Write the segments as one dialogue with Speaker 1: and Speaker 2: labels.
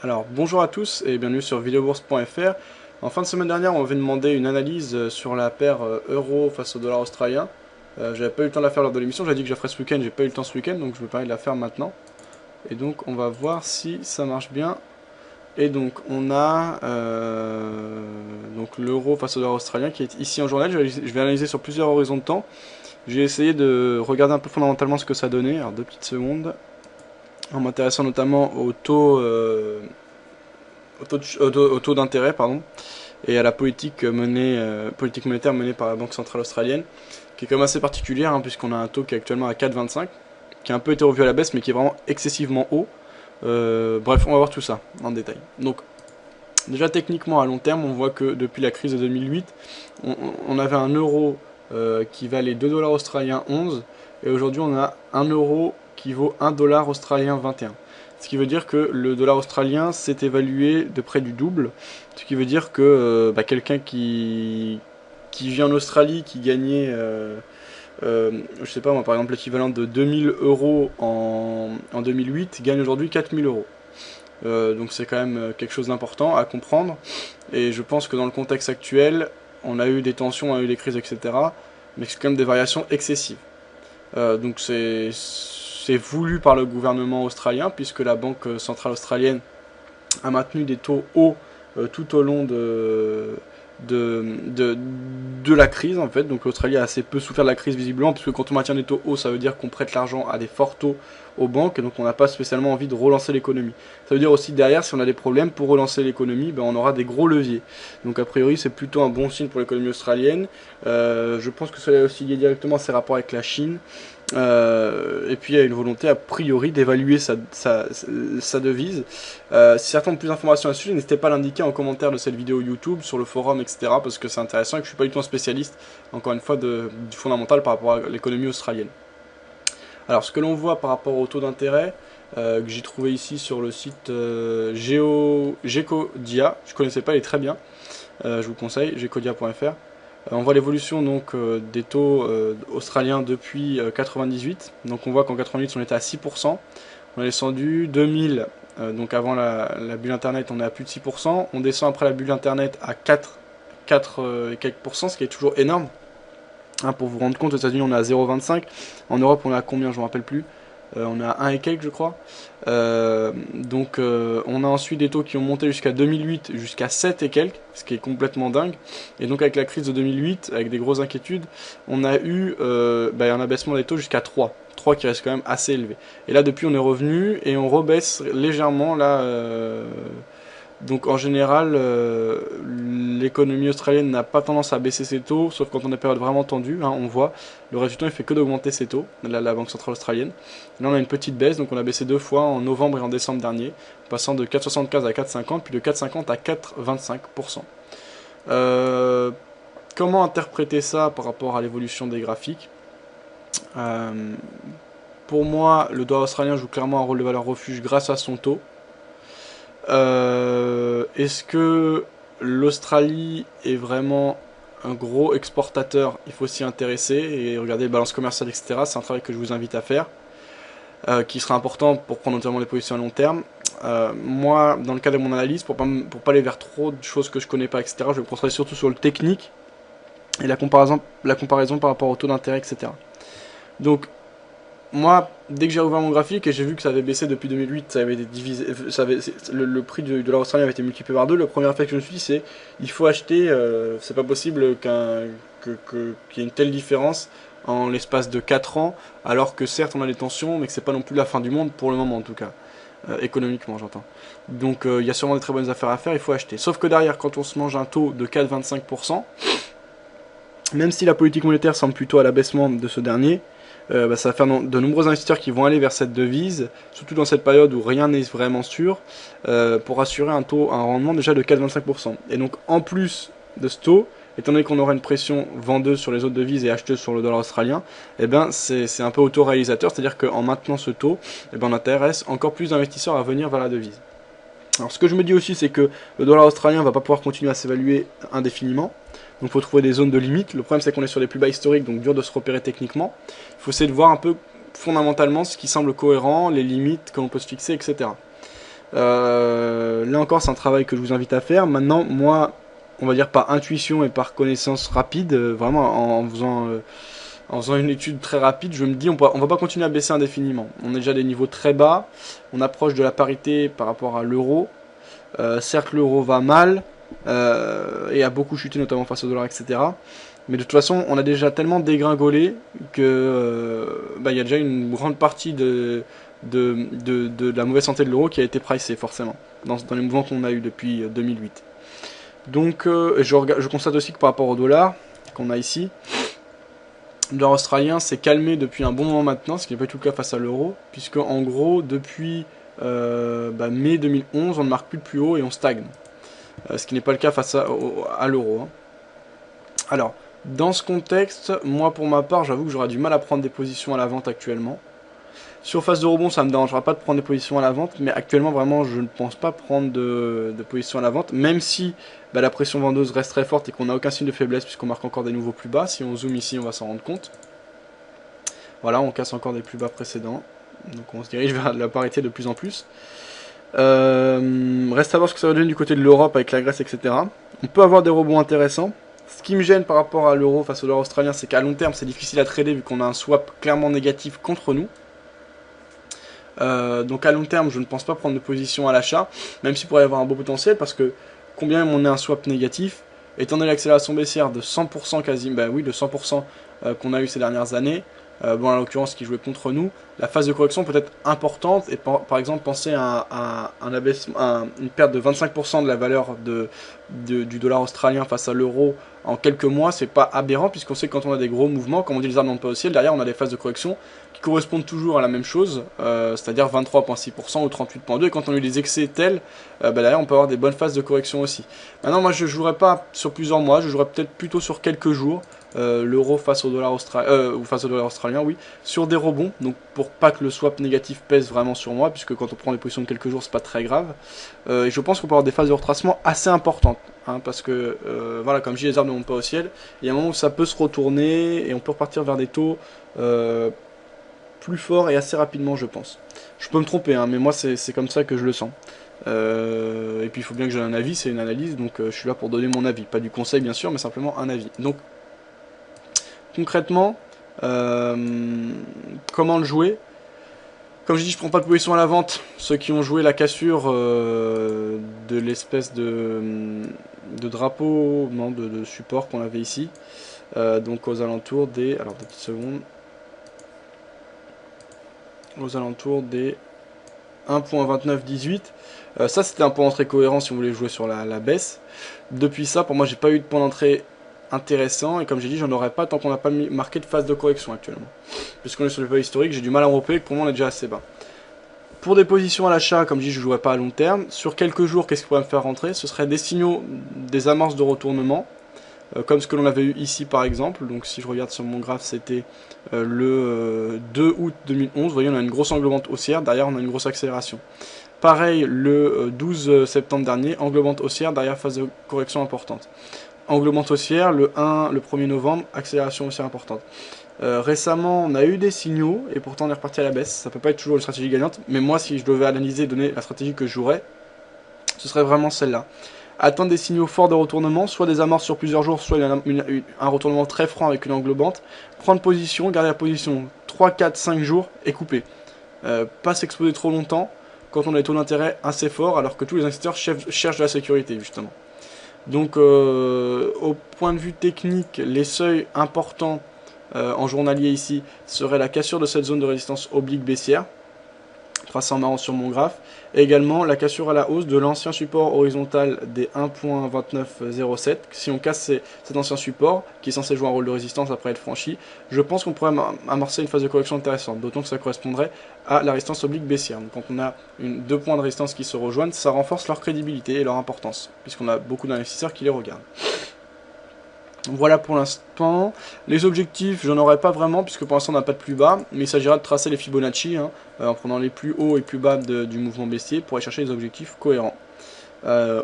Speaker 1: Alors bonjour à tous et bienvenue sur videobourse.fr. En fin de semaine dernière, on m'avait demandé une analyse sur la paire euro face au dollar australien. J'avais pas eu le temps de la faire lors de l'émission, j'avais dit que je la ferais ce week-end, j'ai pas eu le temps ce week-end, donc je me permets de la faire maintenant. Et donc on va voir si ça marche bien. Et donc on a donc l'euro face au dollar australien qui est ici en journal. Je vais analyser sur plusieurs horizons de temps. J'ai essayé de regarder un peu fondamentalement ce que ça donnait. Alors 2 petites secondes. En m'intéressant notamment au taux d'intérêt, pardon, et à la politique monétaire menée par la Banque centrale australienne, qui est quand même assez particulière, hein, puisqu'on a un taux qui est actuellement à 4,25, qui a un peu été revu à la baisse, mais qui est vraiment excessivement haut. Bref, on va voir tout ça en détail. Donc, déjà techniquement, à long terme, on voit que depuis la crise de 2008, on avait un euro qui valait 2 dollars australiens 11, et aujourd'hui on a un euro qui vaut 1 dollar australien 21. Ce qui veut dire que le dollar australien s'est évalué de près du double. Ce qui veut dire que quelqu'un qui vit en Australie, qui gagnait, je sais pas moi, par exemple l'équivalent de 2000 euros en 2008, gagne aujourd'hui 4000 euros. Donc c'est quand même quelque chose d'important à comprendre. Et je pense que dans le contexte actuel, on a eu des tensions, on a eu des crises, etc. Mais c'est quand même des variations excessives. Donc c'est voulu par le gouvernement australien, puisque la Banque centrale australienne a maintenu des taux hauts tout au long de la crise en fait. Donc l'Australie a assez peu souffert de la crise visiblement, puisque quand on maintient des taux hauts, ça veut dire qu'on prête l'argent à des forts taux aux banques, et donc on n'a pas spécialement envie de relancer l'économie. Ça veut dire aussi derrière, si on a des problèmes pour relancer l'économie, on aura des gros leviers. Donc a priori c'est plutôt un bon signe pour l'économie australienne. Je pense que cela est aussi lié directement à ses rapports avec la Chine. Et puis il y a une volonté a priori d'évaluer sa devise. Si certains ont plus d'informations à ce sujet, n'hésitez pas à l'indiquer en commentaire de cette vidéo YouTube, sur le forum, etc. Parce que c'est intéressant et que je suis pas du tout un spécialiste, encore une fois, du fondamental par rapport à l'économie australienne. Alors ce que l'on voit par rapport au taux d'intérêt, que j'ai trouvé ici sur le site Gecodia, je connaissais pas, il est très bien, je vous conseille, gecodia.fr. On voit l'évolution donc des taux australiens depuis 98. Donc on voit qu'en 98 on était à 6%. On a descendu 2000, donc avant la bulle internet on est à plus de 6%. On descend après la bulle internet à 4 et quelques pourcents, ce qui est toujours énorme. Hein, pour vous rendre compte, aux États-Unis on est à 0,25. En Europe on est à combien, je ne me rappelle plus. On est à 1 et quelques je crois. On a ensuite des taux qui ont monté jusqu'à 2008, jusqu'à 7 et quelques, ce qui est complètement dingue. Et donc avec la crise de 2008, avec des grosses inquiétudes, on a eu un abaissement des taux jusqu'à 3. 3 qui reste quand même assez élevé. Et là depuis on est revenu et on rebaisse légèrement là. Donc en général, l'économie australienne n'a pas tendance à baisser ses taux, sauf quand on est en période vraiment tendue, hein, on voit, le reste du temps il fait que d'augmenter ses taux, la Banque centrale australienne. Là on a une petite baisse, donc on a baissé 2 fois en novembre et en décembre dernier, passant de 4,75 à 4,50, puis de 4,50 à 4,25%. Comment interpréter ça par rapport à l'évolution des graphiques? Pour moi, le dollar australien joue clairement un rôle de valeur refuge grâce à son taux. Est-ce que l'Australie est vraiment un gros exportateur? Il faut s'y intéresser et regarder les balances commerciales, etc. C'est un travail que je vous invite à faire, qui sera important pour prendre notamment les positions à long terme. Moi, dans le cadre de mon analyse, pour pas aller vers trop de choses que je connais pas, etc., je vais me concentrer surtout sur le technique et la comparaison par rapport au taux d'intérêt, etc. Donc, moi, dès que j'ai ouvert mon graphique et j'ai vu que ça avait baissé depuis 2008, ça avait été divisé, le prix de dollar australien avait été multiplié par 2. Le premier effet que je me suis dit, c'est il faut acheter, c'est pas possible qu'il y ait une telle différence en l'espace de 4 ans, alors que certes on a des tensions, mais que c'est pas non plus la fin du monde pour le moment en tout cas, économiquement j'entends. Donc il y a sûrement des très bonnes affaires à faire, il faut acheter. Sauf que derrière, quand on se mange un taux de 4,25%, même si la politique monétaire semble plutôt à l'abaissement de ce dernier, ça va faire de nombreux investisseurs qui vont aller vers cette devise, surtout dans cette période où rien n'est vraiment sûr, pour assurer un rendement déjà de 4,25%. Et donc en plus de ce taux, étant donné qu'on aura une pression vendeuse sur les autres devises et acheteuse sur le dollar australien, c'est un peu autoréalisateur, c'est-à-dire qu'en maintenant ce taux, on intéresse encore plus d'investisseurs à venir vers la devise. Alors ce que je me dis aussi, c'est que le dollar australien va pas pouvoir continuer à s'évaluer indéfiniment. Donc il faut trouver des zones de limite. Le problème c'est qu'on est sur des plus bas historiques, donc dur de se repérer techniquement. Il faut essayer de voir un peu fondamentalement ce qui semble cohérent, les limites que l'on peut se fixer, etc. là encore, c'est un travail que je vous invite à faire. Maintenant, moi, on va dire par intuition et par connaissance rapide, vraiment en faisant une étude très rapide, je me dis on va pas continuer à baisser indéfiniment. On est déjà à des niveaux très bas, on approche de la parité par rapport à l'euro. Certes, l'euro va mal et a beaucoup chuté, notamment face au dollar, etc. Mais de toute façon, on a déjà tellement dégringolé que il y a déjà une grande partie de la mauvaise santé de l'euro qui a été pricée forcément dans les mouvements qu'on a eu depuis 2008. Donc je constate aussi que par rapport au dollar qu'on a ici, le dollar australien s'est calmé depuis un bon moment maintenant, ce qui n'est pas tout le cas face à l'euro, puisque en gros depuis mai 2011 on ne marque plus de plus haut et on stagne, ce qui n'est pas le cas face à l'euro. Hein. Alors dans ce contexte, moi pour ma part j'avoue que j'aurais du mal à prendre des positions à la vente actuellement. Sur phase de rebond, ça ne me dérangera pas de prendre des positions à la vente, mais actuellement, vraiment, je ne pense pas prendre de position à la vente, même si la pression vendeuse reste très forte et qu'on n'a aucun signe de faiblesse, puisqu'on marque encore des nouveaux plus bas. Si on zoome ici, on va s'en rendre compte. Voilà, on casse encore des plus bas précédents, donc on se dirige vers la parité de plus en plus. Reste à voir ce que ça va donner du côté de l'Europe avec la Grèce, etc. On peut avoir des rebonds intéressants. Ce qui me gêne par rapport à l'euro face au dollar australien, c'est qu'à long terme, c'est difficile à trader vu qu'on a un swap clairement négatif contre nous. Donc à long terme, je ne pense pas prendre de position à l'achat, même s'il pourrait y avoir un beau potentiel, parce que combien même on ait un swap négatif, étant donné l'accélération baissière de 100% quasi, de 100% qu'on a eu ces dernières années, en l'occurrence qui jouait contre nous, la phase de correction peut être importante, et par exemple penser à une perte de 25% de la valeur du dollar australien face à l'euro en quelques mois, c'est pas aberrant, puisqu'on sait que quand on a des gros mouvements, comme on dit les arbres n'ont pas au ciel, derrière on a des phases de correction qui correspondent toujours à la même chose, c'est-à-dire 23,6% ou 38,2%, et quand on a eu des excès tels, derrière on peut avoir des bonnes phases de correction aussi. Maintenant moi je jouerai pas sur plusieurs mois, je jouerai peut-être plutôt sur quelques jours, l'euro face au dollar australien, oui, sur des rebonds, donc pour pas que le swap négatif pèse vraiment sur moi, puisque quand on prend des positions de quelques jours c'est pas très grave, et je pense qu'on peut avoir des phases de retracement assez importantes, hein, parce que voilà, comme je dis, les arbres ne montent pas au ciel, il y a un moment où ça peut se retourner et on peut repartir vers des taux plus forts et assez rapidement, je pense. Je peux me tromper, hein, mais moi c'est comme ça que je le sens. Et puis il faut bien que j'ai un avis, c'est une analyse, donc je suis là pour donner mon avis, pas du conseil bien sûr, mais simplement un avis. Donc concrètement, comment le jouer? Comme je dis, je prends pas de position à la vente. Ceux qui ont joué la cassure de l'espèce de drapeau, non, de support qu'on avait ici, donc aux alentours des, alors 2 petites secondes, aux alentours des 1.2918. Ça c'était un point d'entrée cohérent si on voulait jouer sur la baisse. Depuis ça, pour moi, j'ai pas eu de point d'entrée intéressant, et comme j'ai dit, j'en aurais pas tant qu'on n'a pas marqué de phase de correction actuellement. Puisqu'on est sur le niveau historique, j'ai du mal à me repérer, que pour moi on est déjà assez bas. Pour des positions à l'achat, comme je dis, je ne jouerai pas à long terme. Sur quelques jours, qu'est-ce qui pourrait me faire rentrer? Ce serait des signaux, des amorces de retournement, comme ce que l'on avait eu ici par exemple. Donc si je regarde sur mon graphe, c'était le 2 août 2011. Vous voyez, on a une grosse englobante haussière, derrière on a une grosse accélération. Pareil, le 12 septembre dernier, englobante haussière, derrière phase de correction importante. Englobante haussière, le 1er novembre, accélération haussière importante. Récemment, on a eu des signaux, et pourtant on est reparti à la baisse. Ça peut pas être toujours une stratégie gagnante, mais moi, si je devais analyser et donner la stratégie que je jouerais, ce serait vraiment celle-là. Attendre des signaux forts de retournement, soit des amorces sur plusieurs jours, soit un retournement très franc avec une englobante. Prendre position, garder la position 3, 4, 5 jours et couper. Pas s'exposer trop longtemps quand on a des taux d'intérêt assez forts, alors que tous les investisseurs cherchent de la sécurité, justement. Donc, au point de vue technique, les seuils importants en journalier ici serait la cassure de cette zone de résistance oblique baissière, tracé en marron sur mon graphe, et également la cassure à la hausse de l'ancien support horizontal des 1.2907. Si on casse cet ancien support, qui est censé jouer un rôle de résistance après être franchi, je pense qu'on pourrait amorcer une phase de correction intéressante, d'autant que ça correspondrait à la résistance oblique baissière. Donc quand on a deux points de résistance qui se rejoignent, ça renforce leur crédibilité et leur importance, puisqu'on a beaucoup d'investisseurs qui les regardent. Voilà pour l'instant. Les objectifs, j'en aurai pas vraiment, puisque pour l'instant on n'a pas de plus bas, mais il s'agira de tracer les Fibonacci, en prenant les plus hauts et plus bas du mouvement baissier pour aller chercher des objectifs cohérents.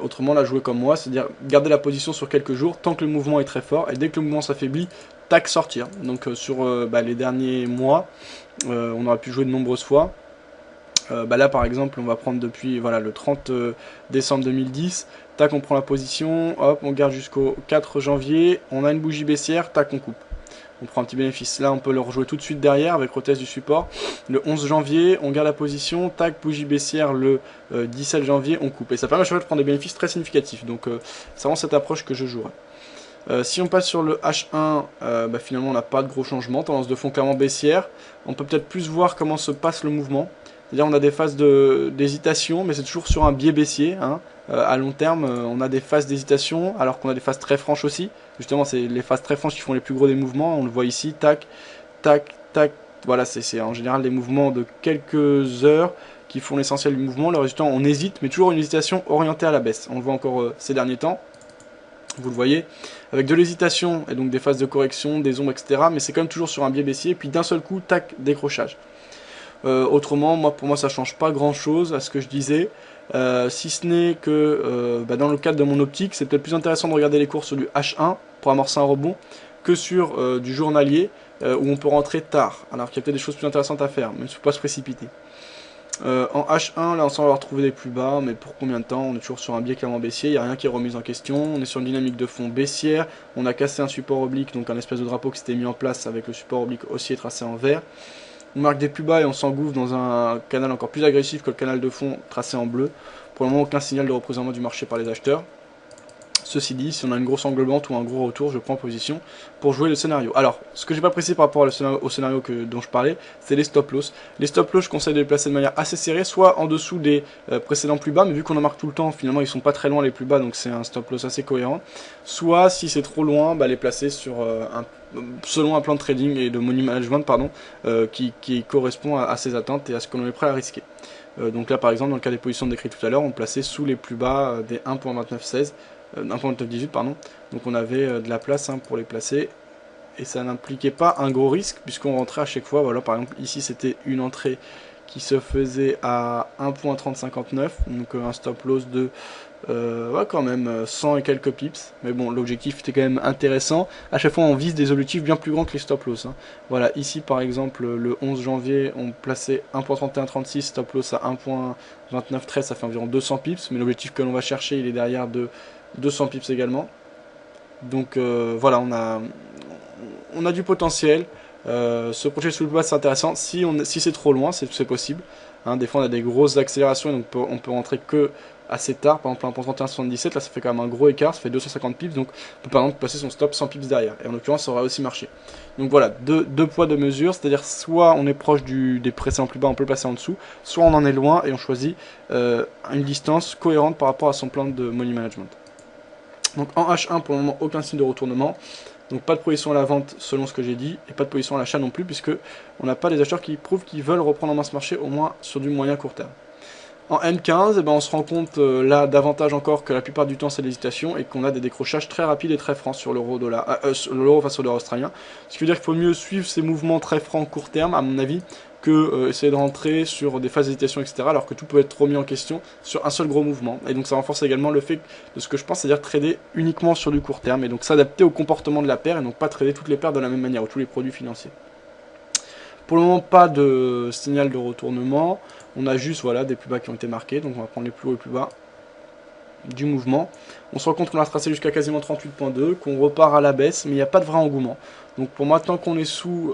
Speaker 1: Autrement, là, jouer comme moi, c'est-à-dire garder la position sur quelques jours tant que le mouvement est très fort, et dès que le mouvement s'affaiblit, tac, sortir. Donc sur les derniers mois, on aurait pu jouer de nombreuses fois. Là par exemple on va prendre depuis voilà, le 30 décembre 2010, tac on prend la position, hop on garde jusqu'au 4 janvier, on a une bougie baissière, tac on coupe. On prend un petit bénéfice. Là on peut le rejouer tout de suite derrière avec retest du support. Le 11 janvier on garde la position, tac bougie baissière le 17 janvier on coupe. Et ça permet à chaque fois de prendre des bénéfices très significatifs. Donc c'est vraiment cette approche que je jouerai. Si on passe sur le H1, finalement on n'a pas de gros changements, tendance de fond clairement baissière. On peut peut-être plus voir comment se passe le mouvement. C'est-à-dire on a des phases d'hésitation, mais c'est toujours sur un biais baissier. Hein. À long terme, on a des phases d'hésitation, alors qu'on a des phases très franches aussi. Justement, c'est les phases très franches qui font les plus gros des mouvements. On le voit ici, tac, tac, tac. Voilà, c'est en général des mouvements de quelques heures qui font l'essentiel du mouvement. Le résultat, on hésite, mais toujours une hésitation orientée à la baisse. On le voit encore ces derniers temps. Vous le voyez, avec de l'hésitation et donc des phases de correction, des ombres, etc. Mais c'est quand même toujours sur un biais baissier. Et puis d'un seul coup, tac, décrochage. Autrement, pour moi, ça change pas grand-chose à ce que je disais. Si ce n'est que dans le cadre de mon optique, c'est peut-être plus intéressant de regarder les cours sur du H1 pour amorcer un rebond que sur du journalier où on peut rentrer tard. Alors qu'il y a peut-être des choses plus intéressantes à faire, mais il ne faut pas se précipiter. En H1, là on semble avoir trouvé des plus bas, mais pour combien de temps? On est toujours sur un biais clairement baissier, il n'y a rien qui est remis en question, on est sur une dynamique de fond baissière, on a cassé un support oblique, donc un espèce de drapeau qui s'était mis en place avec le support oblique haussier tracé en vert. On marque des plus bas et on s'engouffre dans un canal encore plus agressif que le canal de fond tracé en bleu. Pour le moment, aucun signal de représentement du marché par les acheteurs. Ceci dit, si on a une grosse englobante ou un gros retour, je prends position pour jouer le scénario. Alors, ce que j'ai pas précisé par rapport au scénario dont je parlais, c'est les stop loss. Les stop loss, je conseille de les placer de manière assez serrée, soit en dessous des précédents plus bas, mais vu qu'on en marque tout le temps, finalement ils sont pas très loin les plus bas, donc c'est un stop loss assez cohérent. Soit, si c'est trop loin, les placer sur selon un plan de trading et de money management, qui correspond à ses attentes et à ce qu'on est prêt à risquer. Donc là, par exemple, dans le cas des positions décrites tout à l'heure, on plaçait sous les plus bas des 1.2916. 1.918 pardon, donc on avait de la place pour les placer et ça n'impliquait pas un gros risque puisqu'on rentrait à chaque fois. Voilà, par exemple ici c'était une entrée qui se faisait à 1.3059, donc un stop loss de quand même 100 et quelques pips, mais bon l'objectif était quand même intéressant. À chaque fois on vise des objectifs bien plus grands que les stop loss. Voilà, ici par exemple le 11 janvier on plaçait 1.3136, stop loss à 1.2913, ça fait environ 200 pips, mais l'objectif que l'on va chercher il est derrière de 200 pips également. Donc voilà, on a du potentiel. Se projeter sous le bas c'est intéressant. Si c'est trop loin, c'est possible. Des fois on a des grosses accélérations, donc on peut rentrer que assez tard. Par exemple, un 31,77, là ça fait quand même un gros écart, ça fait 250 pips, donc on peut par exemple passer son stop 100 pips derrière. Et en l'occurrence, ça aurait aussi marché. Donc voilà, deux poids, deux mesures, c'est-à-dire soit on est proche des précédents plus bas, on peut le passer en dessous, soit on en est loin et on choisit une distance cohérente par rapport à son plan de money management. Donc en H1, pour le moment, aucun signe de retournement. Donc pas de position à la vente selon ce que j'ai dit, et pas de position à l'achat non plus, puisque on n'a pas des acheteurs qui prouvent qu'ils veulent reprendre en main ce marché, au moins sur du moyen court terme. En M15, on se rend compte là davantage encore que la plupart du temps c'est l'hésitation et qu'on a des décrochages très rapides et très francs sur l'euro face au dollar australien. Ce qui veut dire qu'il faut mieux suivre ces mouvements très francs court terme, à mon avis, que essayer de rentrer sur des phases d'hésitation, etc. Alors que tout peut être remis en question sur un seul gros mouvement. Et donc ça renforce également le fait de ce que je pense, c'est-à-dire trader uniquement sur du court terme et donc s'adapter au comportement de la paire et donc pas trader toutes les paires de la même manière ou tous les produits financiers. Pour le moment, pas de signal de retournement. On a juste des plus bas qui ont été marqués. Donc on va prendre les plus hauts et les plus bas du mouvement. On se rend compte qu'on a retracé jusqu'à quasiment 38.2, qu'on repart à la baisse, mais il n'y a pas de vrai engouement. Donc pour moi, tant qu'on est sous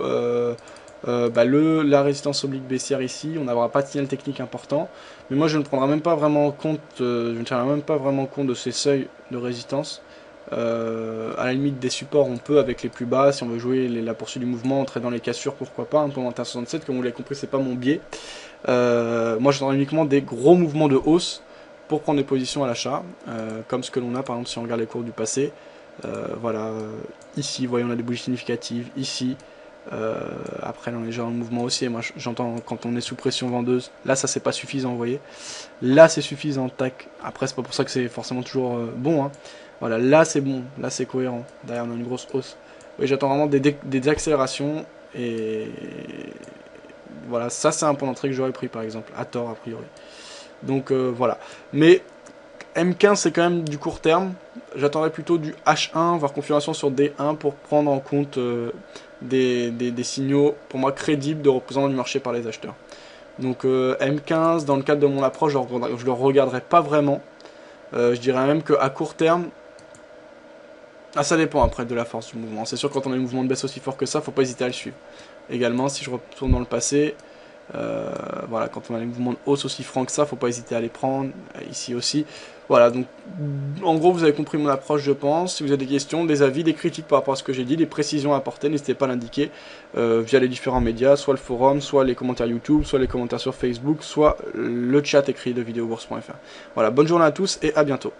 Speaker 1: la résistance oblique baissière ici, on n'aura pas de signal technique important. Mais moi, je ne prendrai même pas vraiment compte, je ne tiendrai même pas vraiment compte de ces seuils de résistance. À la limite des supports on peut avec les plus bas, si on veut jouer la poursuite du mouvement, entrer dans les cassures, pourquoi pas, pour 21,67, comme vous l'avez compris c'est pas mon biais. Moi je donnerai uniquement des gros mouvements de hausse pour prendre des positions à l'achat, comme ce que l'on a par exemple si on regarde les cours du passé. Ici voyons on a des bougies significatives, ici après on est déjà dans le mouvement haussier, moi j'entends quand on est sous pression vendeuse, là ça c'est pas suffisant vous voyez, là c'est suffisant, tac, après c'est pas pour ça que c'est forcément toujours bon Voilà, là c'est bon, là c'est cohérent. Derrière on a une grosse hausse. Oui, j'attends vraiment des accélérations et voilà, ça c'est un point d'entrée que j'aurais pris par exemple, à tort a priori. Donc voilà. Mais M15 c'est quand même du court terme. J'attendrai plutôt du H1, voire confirmation sur D1 pour prendre en compte des signaux pour moi crédibles de représentation du marché par les acheteurs. Donc M15, dans le cadre de mon approche, je le regarderai pas vraiment. Je dirais même qu'à court terme, ça dépend après de la force du mouvement. C'est sûr, quand on a un mouvement de baisse aussi fort que ça, faut pas hésiter à le suivre. Également, si je retourne dans le passé, voilà, quand on a des mouvements de hausse aussi francs que ça, faut pas hésiter à les prendre, ici aussi. Voilà, donc en gros vous avez compris mon approche, je pense. Si vous avez des questions, des avis, des critiques par rapport à ce que j'ai dit, des précisions à apporter, n'hésitez pas à l'indiquer via les différents médias, soit le forum, soit les commentaires YouTube, soit les commentaires sur Facebook, soit le chat écrit de vidéobourse.fr. Voilà, bonne journée à tous et à bientôt.